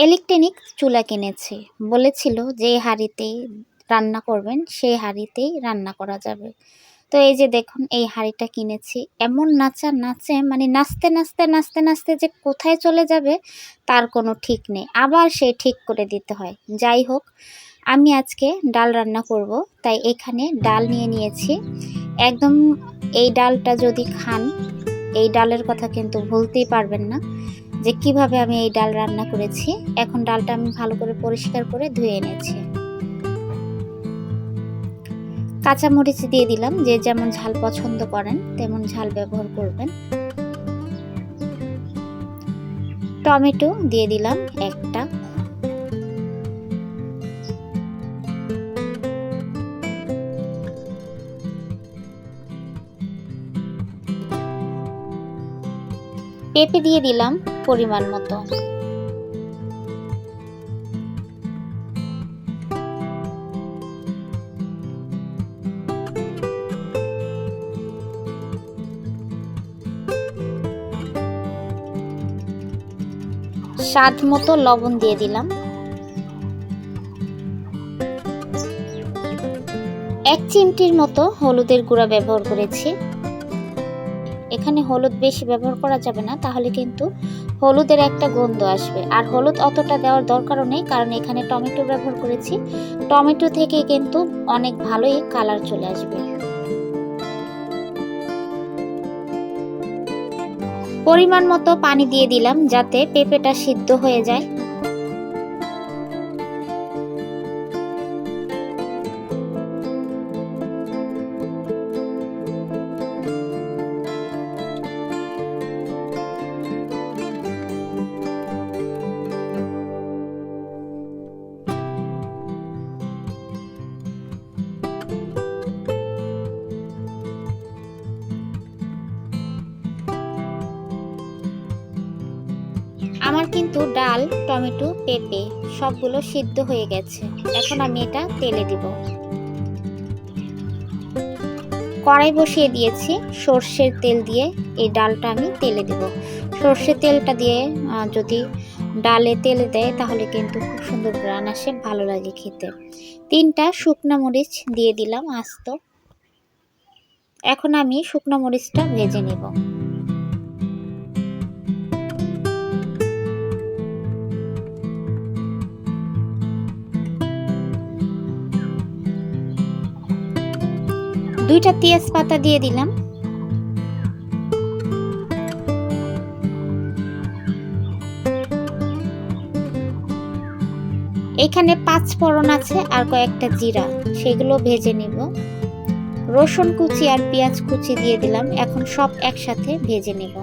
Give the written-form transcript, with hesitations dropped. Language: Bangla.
ইলেকট্রনিক চুলা কিনেছি। বলেছিল যে হাঁড়িতেই রান্না করবেন, সেই হাঁড়িতেই রান্না করা যাবে। তো এই যে দেখুন, এই হাঁড়িটা কিনেছি। এমন নাচে মানে নাচতে যে কোথায় চলে যাবে তার কোনো ঠিক নেই, আবার সে ঠিক করে দিতে হয়। যাই হোক, আমি আজকে ডাল রান্না করব, তাই এখানে ডাল নিয়ে নিয়েছি। একদম এই ডালটা যদি খান, এই ডালের কথা কিন্তু ভুলতেই পারবেন না যে কিভাবে আমি এই ডাল রান্না করেছি। এখন ডালটা আমি ভালো করে পরিষ্কার করে ধুয়ে এনেছি। কাঁচামরিচ দিয়ে দিলাম, যে যেমন ঝাল পছন্দ করেন তেমন ঝাল ব্যবহার করবেন। টমেটো দিয়ে দিলাম একটা। পেঁপে দিয়ে দিলাম পরিমাণ মতো। স্বাদ মতো লবণ দিয়ে দিলাম। 1 চিমটির মতো হলুদের গুঁড়া ব্যবহার করেছি। এখানে হলুদ বেশি ব্যবহার করা যাবে না, তাহলে কিন্তু হলুদের একটা গন্ধ আসবে। আর হলুদ অতটা দেওয়ার দরকারও নেই, কারণ এখানে টমেটো ব্যবহার করেছি। টমেটো থেকে কিন্তু অনেক ভালোই কালার চলে আসবে। পরিমাণ মতো পানি দিয়ে দিলাম যাতে পেঁপেটা সিদ্ধ হয়ে যায়। আমার কিন্তু ডাল, টমেটো, পেঁপে সবগুলো সিদ্ধ হয়ে গেছে। এখন আমি এটা তেলে দিব। কড়াই বসিয়ে দিয়েছি, সর্ষের তেল দিয়ে এই ডালটা আমি তেলে দিব। সর্ষের তেলটা দিয়ে যদি ডালে তেলে দেয় তাহলে কিন্তু খুব সুন্দর ঘ্রাণ আসে, ভালো লাগে খেতে। 3টা শুকনো মরিচ দিয়ে দিলাম আস্ত। এখন আমি শুকনো মরিচটা ভেজে নেব। দুইটা তেজপাতা দিয়ে দিলাম। এখানে 5 ফোড়ন আছে আর কয়েকটা জিরা, সেগুলো ভেজে নিব। রসুন কুচি আর পেঁয়াজ কুচি দিয়ে দিলাম। এখন সব একসাথে ভেজে নেব।